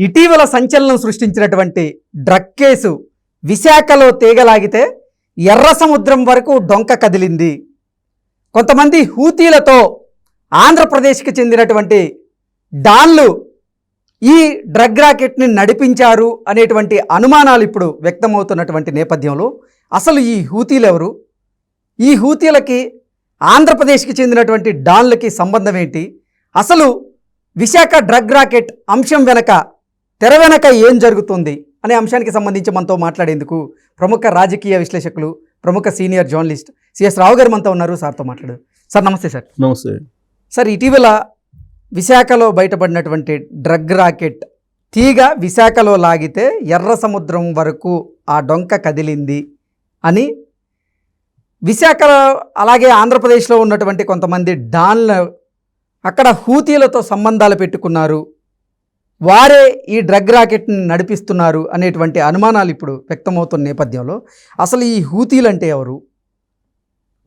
ఇటీవల సంచలనం సృష్టించినటువంటి డ్రగ్ కేసు విశాఖలో తీగలాగితే ఎర్ర సముద్రం వరకు డొంక కదిలింది. కొంతమంది హూతీలతో ఆంధ్రప్రదేశ్కి చెందినటువంటి డాన్లు ఈ డ్రగ్ రాకెట్ని నడిపించారు అనేటువంటి అనుమానాలు ఇప్పుడు వ్యక్తమవుతున్నటువంటి నేపథ్యంలో అసలు ఈ హూతీలు ఎవరు, ఈ హూతీలకి ఆంధ్రప్రదేశ్కి చెందినటువంటి డాన్లకి సంబంధం ఏంటి, అసలు విశాఖ డ్రగ్ రాకెట్ అంశం వెనక తెర వెనక ఏం జరుగుతుంది అనే అంశానికి సంబంధించి మనతో మాట్లాడేందుకు ప్రముఖ రాజకీయ విశ్లేషకులు, ప్రముఖ సీనియర్ జర్నలిస్ట్ సిఎస్ రావు గారు మనతో ఉన్నారు. సార్తో మాట్లాడు. సార్ నమస్తే. సార్ నమస్తే. సార్, ఇటీవల విశాఖలో బయటపడినటువంటి డ్రగ్ రాకెట్ తీగ విశాఖలో లాగితే ఎర్ర సముద్రం వరకు ఆ డొంక కదిలింది అని విశాఖలో అలాగే ఆంధ్రప్రదేశ్లో ఉన్నటువంటి కొంతమంది డాన్లు అక్కడ హూతీలతో సంబంధాలు పెట్టుకున్నారు, వారే ఈ డ్రగ్ రాకెట్ని నడిపిస్తున్నారు అనేటువంటి అనుమానాలు ఇప్పుడు వ్యక్తమవుతున్న నేపథ్యంలో అసలు ఈ హూతీలు అంటే ఎవరు,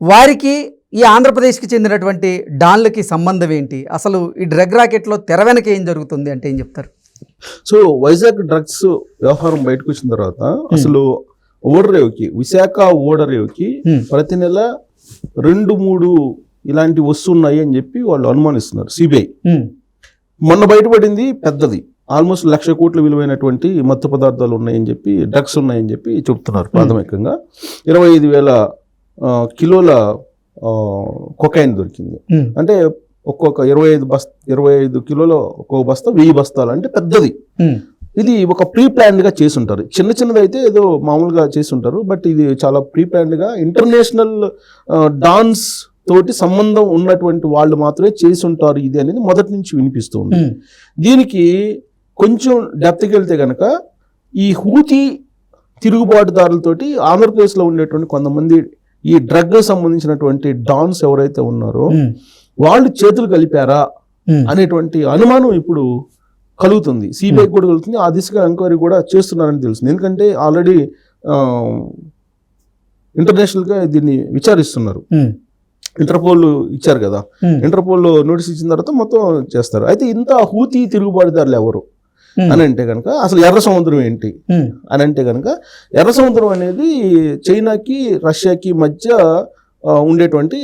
వారికి ఈ ఆంధ్రప్రదేశ్కి చెందినటువంటి డాన్లకి సంబంధం ఏంటి, అసలు ఈ డ్రగ్ రాకెట్లో తెర వెనక ఏం జరుగుతుంది అంటే ఏం చెప్తారు? సో వైజాగ్ డ్రగ్స్ వ్యవహారం బయటకు వచ్చిన తర్వాత అసలు ఓడరేవుకి, విశాఖ ఓడరేవుకి ప్రతి నెల 2-3 ఇలాంటి వస్తున్నాయి అని చెప్పి వాళ్ళు అనుమానిస్తున్నారు. సిబిఐ మొన్న బయటపడింది పెద్దది, ఆల్మోస్ట్ 1,00,000 కోట్ల విలువైనటువంటి మత్తు పదార్థాలు ఉన్నాయని చెప్పి, డ్రగ్స్ ఉన్నాయని చెప్పి చెప్తున్నారు. ప్రాథమికంగా 25,000 కిలోల కొకైన్ దొరికింది. అంటే ఒక్కొక్క 25 కిలోల ఒక్కొక్క బస్తా 1000 బస్తాలు, అంటే పెద్దది. ఇది ఒక ప్రీ ప్లాన్డ్ గా చేసి ఉంటారు. చిన్నది అయితే ఏదో మామూలుగా చేసి ఉంటారు, బట్ ఇది చాలా ప్రీ ప్లాన్డ్ గా ఇంటర్నేషనల్ డాన్స్ తోటి సంబంధం ఉన్నటువంటి వాళ్ళు మాత్రమే చేసి ఉంటారు ఇది అనేది మొదటి నుంచి వినిపిస్తుంది. దీనికి కొంచెం డెప్త్కి వెళ్తే కనుక ఈ హూతీ తిరుగుబాటుదారులతోటి ఆంధ్రప్రదేశ్లో ఉండేటువంటి కొంతమంది ఈ డ్రగ్ సంబంధించినటువంటి డాన్స్ ఎవరైతే ఉన్నారో వాళ్ళు చేతులు కలిపారా అనేటువంటి అనుమానం ఇప్పుడు కలుగుతుంది. సిబిఐ కూడా కలుగుతుంది. ఆ దిశగా ఎంక్వైరీ కూడా చేస్తున్నారని తెలుస్తుంది. ఎందుకంటే ఆల్రెడీ ఇంటర్నేషనల్ గా దీన్ని విచారిస్తున్నారు. ఇంటర్పోల్ ఇచ్చారు కదా, ఇంటర్పోల్ నోటీస్ ఇచ్చిన తర్వాత మొత్తం చేస్తారు. అయితే ఇంత హూతీ తిరుగుబాటుదారులు ఎవరు అని అంటే కనుక అసలు ఎర్ర సముద్రం ఏంటి అని అంటే కనుక ఎర్ర సముద్రం అనేది చైనాకి రష్యాకి మధ్య ఉండేటువంటి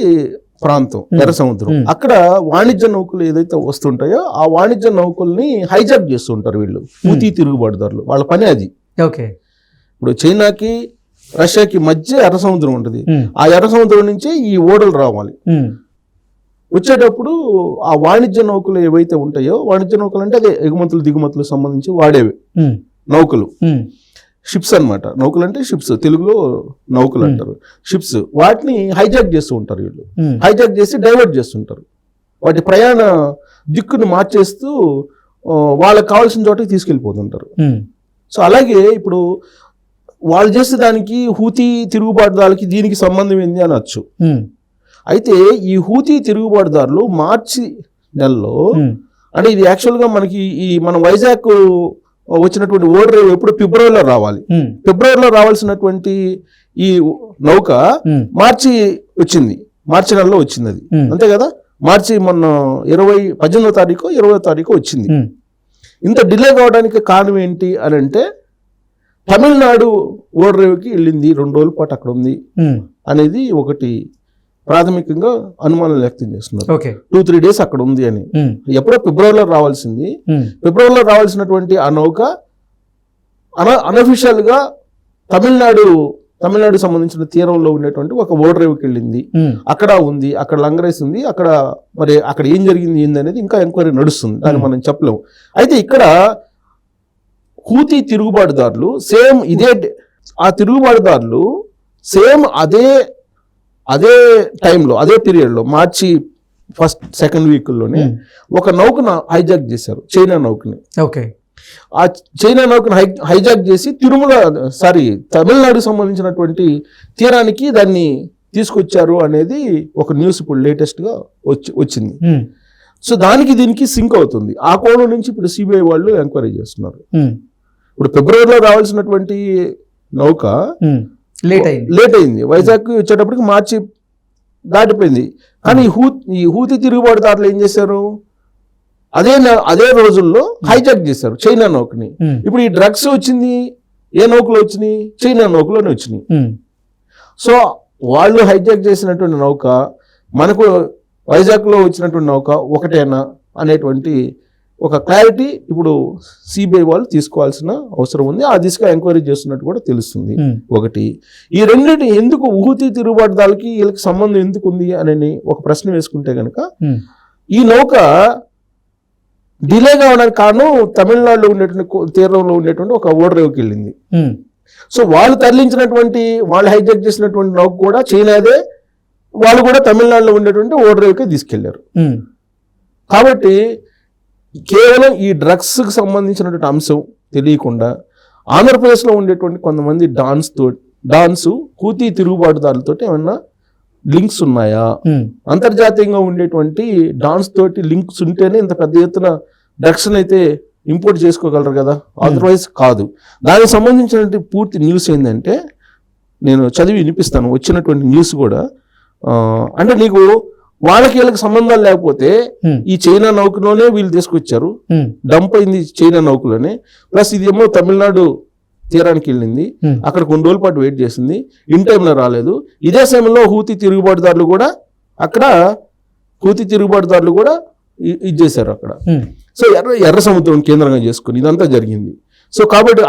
ప్రాంతం ఎర్ర సముద్రం. అక్కడ వాణిజ్య నౌకలు ఏదైతే వస్తుంటాయో ఆ వాణిజ్య నౌకల్ని హైజాక్ చేస్తుంటారు వీళ్ళు, హూతీ తిరుగుబాటుదారులు. వాళ్ళ పని అది. ఓకే, ఇప్పుడు చైనాకి రష్యాకి మధ్య ఎర్ర సముద్రం ఉంటుంది. ఆ ఎర్ర సముద్రం నుంచే ఈ ఓడలు రావాలి. వచ్చేటప్పుడు ఆ వాణిజ్య నౌకలు ఏవైతే ఉంటాయో, వాణిజ్య నౌకలు అంటే అదే ఎగుమతులు దిగుమతులు సంబంధించి వాడేవి నౌకలు, షిప్స్ అన్నమాట. నౌకలు అంటే షిప్స్, తెలుగులో నౌకలు అంటారు. షిప్స్ వాటిని హైజాక్ చేస్తూ ఉంటారు వీళ్ళు. హైజాక్ చేసి డైవర్ట్ చేస్తుంటారు, వాటి ప్రయాణ దిక్కును మార్చేస్తూ వాళ్ళకి కావాల్సిన చోటకి తీసుకెళ్ళిపోతుంటారు. సో అలాగే ఇప్పుడు వాళ్ళు చేసే దానికి హూతీ తిరుగుబాటుదారులకి దీనికి సంబంధం ఏంది అనొచ్చు. అయితే ఈ హూతీ తిరుగుబాటుదారులు మార్చి నెలలో, అంటే ఇది యాక్చువల్గా మనకి ఈ మన వైజాగ్ వచ్చినటువంటి ఓడరేవు ఎప్పుడు ఫిబ్రవరిలో రావాలి. ఫిబ్రవరిలో రావాల్సినటువంటి ఈ నౌక మార్చి వచ్చింది, మార్చి నెలలో వచ్చింది అది, అంతే కదా. మార్చి మొన్న 18వ తారీఖు 20వ తారీఖు వచ్చింది. ఇంత డిలే కావడానికి కారణం ఏంటి అని అంటే తమిళనాడు ఓడరేవుకి వెళ్ళింది, 2 రోజుల పాటు అక్కడ ఉంది అనేది ఒకటి ప్రాథమికంగా అనుమానం వ్యక్తం చేస్తున్నారు. 2-3 డేస్ అక్కడ ఉంది అని. ఎప్పుడో ఫిబ్రవరిలో రావాల్సింది, ఫిబ్రవరిలో రావాల్సినటువంటి ఆ నౌక అనఫిషియల్ గా తమిళనాడు సంబంధించిన తీరంలో ఉండేటువంటి ఒక ఓడరేవుకి వెళ్ళింది, అక్కడ ఉంది, అక్కడ లంగరేసి ఉంది. అక్కడ మరి అక్కడ ఏం జరిగింది ఏంది అనేది ఇంకా ఎంక్వైరీ నడుస్తుంది, దాన్ని మనం చెప్పలేము. అయితే ఇక్కడ హూతీ తిరుగుబాటుదారులు సేమ్ ఇదే, ఆ తిరుగుబాటుదారులు సేమ్ అదే టైంలో, అదే పీరియడ్లో, మార్చి 1st-2nd వీక్లోనే ఒక నౌకను హైజాక్ చేశారు, చైనా నౌకని. ఓకే, ఆ చైనా నౌకను హైజాక్ చేసి తమిళనాడుకు సంబంధించినటువంటి తీరానికి దాన్ని తీసుకొచ్చారు అనేది ఒక న్యూస్ ఇప్పుడు లేటెస్ట్గా వచ్చింది. సో దానికి దీనికి సింక్ అవుతుంది. ఆ కోణం నుంచి ఇప్పుడు సిబిఐ వాళ్ళు ఎంక్వైరీ చేస్తున్నారు. ఇప్పుడు ఫిబ్రవరిలో రావాల్సినటువంటి నౌక లేట్ అయింది, వైజాగ్ వచ్చేటప్పటికి మార్చి దాటిపోయింది. కానీ ఈ హూతీ తిరుగుబాటుదారులు ఏం చేశారు, అదే రోజుల్లో హైజాక్ చేశారు చైనా నౌకని. ఇప్పుడు ఈ డ్రగ్స్ వచ్చింది ఏ నౌకలో వచ్చినాయి? చైనా నౌకలోనే వచ్చినాయి. సో వాళ్ళు హైజాక్ చేసినటువంటి నౌక మనకు వైజాగ్లో వచ్చినటువంటి నౌక ఒకటేనా అనేటువంటి ఒక క్లారిటీ ఇప్పుడు సిబిఐ వాళ్ళు తీసుకోవాల్సిన అవసరం ఉంది. ఆ దిశగా ఎంక్వైరీ చేస్తున్నట్టు కూడా తెలుస్తుంది. ఒకటి, ఈ రెండింటి ఎందుకు హూతీ తిరుగుబాటుదారులకి వీళ్ళకి సంబంధం ఎందుకు ఉంది అని ఒక ప్రశ్న వేసుకుంటే కనుక, ఈ నౌక డిలే కావడానికి కారణం తమిళనాడులో ఉండేటువంటి తీరంలో ఉండేటువంటి ఒక ఓడరేవుకి వెళ్ళింది. సో వాళ్ళు తరలించినటువంటి వాళ్ళు హైజాక్ చేసినటువంటి నౌక కూడా చైనాదే, వాళ్ళు కూడా తమిళనాడులో ఉండేటువంటి ఓడరేవుకే తీసుకెళ్లారు. కాబట్టి కేవలం ఈ డ్రగ్స్కి సంబంధించినటువంటి అంశం తెలియకుండా ఆంధ్రప్రదేశ్లో ఉండేటువంటి కొంతమంది డాన్స్ హూతీ తిరుగుబాటుదారులతో ఏమన్నా లింక్స్ ఉన్నాయా, అంతర్జాతీయంగా ఉండేటువంటి డాన్స్ తోటి లింక్స్ ఉంటేనే ఇంత పెద్ద ఎత్తున డ్రగ్స్ అయితే ఇంపోర్ట్ చేసుకోగలరు కదా, అదర్వైజ్ కాదు. దానికి సంబంధించినటువంటి పూర్తి న్యూస్ ఏంటంటే నేను చదివి వినిపిస్తాను వచ్చినటువంటి న్యూస్ కూడా. అంటే నీకు వాళ్ళకి వీళ్ళకి సంబంధాలు లేకపోతే ఈ చైనా నౌకలోనే వీళ్ళు తీసుకొచ్చారు, డంప్ అయింది చైనా నౌకలోనే, ప్లస్ ఇదేమో తమిళనాడు తీరానికి వెళ్ళింది, అక్కడ కొన్ని రోజుల పాటు వెయిట్ చేసింది, ఇన్ టైంలో రాలేదు. ఇదే సమయంలో హూతీ తిరుగుబాటుదారులు కూడా ఇది చేశారు అక్కడ. సో ఎర్ర సముద్రం కేంద్రంగా చేసుకుని ఇదంతా జరిగింది. సో కాబట్టి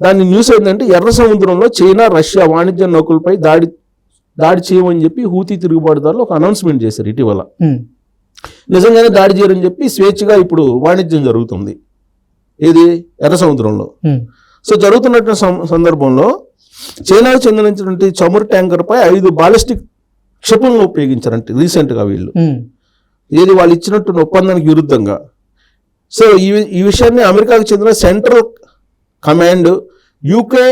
దాని న్యూస్ ఏంటంటే ఎర్ర సముద్రంలో చైనా రష్యా వాణిజ్య నౌకలపై దాడి చేయమని చెప్పి హూతీ తిరుగుబాటుదారులు ఒక అనౌన్స్మెంట్ చేశారు ఇటీవల. నిజంగానే దాడి చేయరని చెప్పి స్వేచ్ఛగా ఇప్పుడు వాణిజ్యం జరుగుతుంది ఏది ఎర్ర సముద్రంలో. సో జరుగుతున్న సందర్భంలో చైనాకు చెందినటువంటి చమురు ట్యాంకర్ పై 5 బాలిస్టిక్ క్షిపణులను ఉపయోగించారంటే రీసెంట్గా వీళ్ళు, ఏది వాళ్ళు ఇచ్చినట్టు ఒప్పందానికి విరుద్ధంగా. సో ఈ విషయాన్ని అమెరికాకు చెందిన central command UK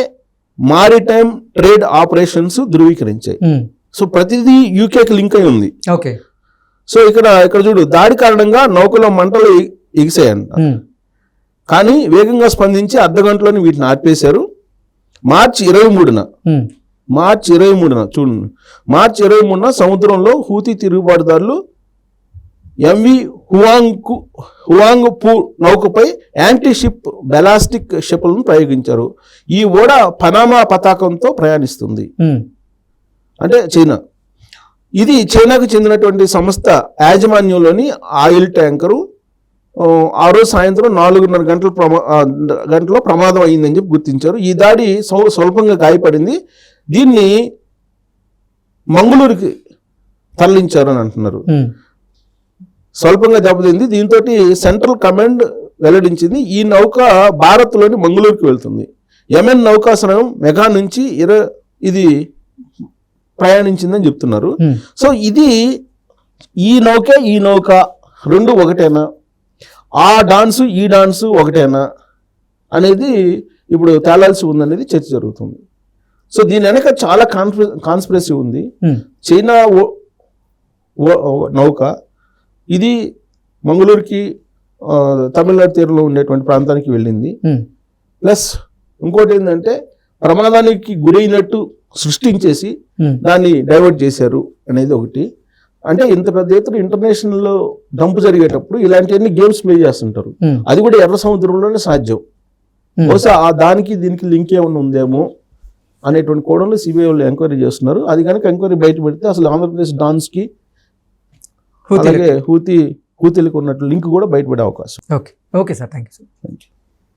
maritime trade operations ధృవీకరించాయి. సో ప్రతిదీ యూకేకి లింక్ అయి ఉంది. సో ఇక్కడ చూడు, దాడి కారణంగా నౌకలో మంటలు ఎగిసాయంట, కానీ వేగంగా స్పందించి అర్ధగంటలోని వీటిని ఆర్పేశారు. మార్చి 23న సముద్రంలో హూతీ తిరుగుబాటుదారులు ఎంవి హువాంగ్ పూ నౌకపై యాంటీ షిప్ బెలాస్టిక్ క్షిపణులను ప్రయోగించారు. ఈ ఓడ పనామా పతాకంతో ప్రయాణిస్తుంది, అంటే చైనా. ఇది చైనాకు చెందినటువంటి సంస్థ యాజమాన్యంలోని ఆయిల్ ట్యాంకరు. ఆ రోజు సాయంత్రం 4:30 గంటలో ప్రమాదం అయిందని చెప్పి గుర్తించారు. ఈ దాడి స్వల్పంగా గాయపడింది, దీన్ని మంగళూరుకి తరలించారు అని అంటున్నారు. స్వల్పంగా దెబ్బతింది. దీంతో సెంట్రల్ కమాండ్ వెల్లడించింది ఈ నౌక భారత్లోని మంగళూరుకి వెళ్తుంది. యెమెన్ నౌకాశ్రయం మెగా నుంచి ఇది ప్రయాణించిందని చెప్తున్నారు. సో ఈ నౌక రెండు ఒకటేనా, ఆ డాన్సు ఈ డాన్సు ఒకటేనా అనేది ఇప్పుడు తేలాల్సి ఉందనేది చర్చ జరుగుతుంది. సో దీని వెనక చాలా కాన్స్పిరసీ ఉంది. చైనా నౌక ఇది మంగళూరుకి తమిళనాడు తీరంలో ఉండేటువంటి ప్రాంతానికి వెళ్ళింది. ప్లస్ ఇంకోటి ఏంటంటే ప్రమాదానికి గురైనట్టు సృష్టించేసి దాన్ని డైవర్ట్ చేశారు అనేది ఒకటి. అంటే ఇంత పెద్ద ఎత్తున ఇంటర్నేషనల్ డంప్ జరిగేటప్పుడు ఇలాంటివన్నీ గేమ్స్ ప్లే చేస్తుంటారు. అది కూడా ఎర్ర సముద్రంలోనే సాధ్యం. బహుశా దీనికి లింక్ ఏమైనా ఉందేమో అనేటువంటి కోణంలో సిబిఐ వాళ్ళు ఎంక్వైరీ చేస్తున్నారు. అది కనుక ఎంక్వైరీ బయట పెడితే అసలు ఆంధ్రప్రదేశ్ డాన్స్కి అలాగే హూతీలకు ఉన్నట్లు లింక్ కూడా బయటపడే అవకాశం. Okay sir, thank you.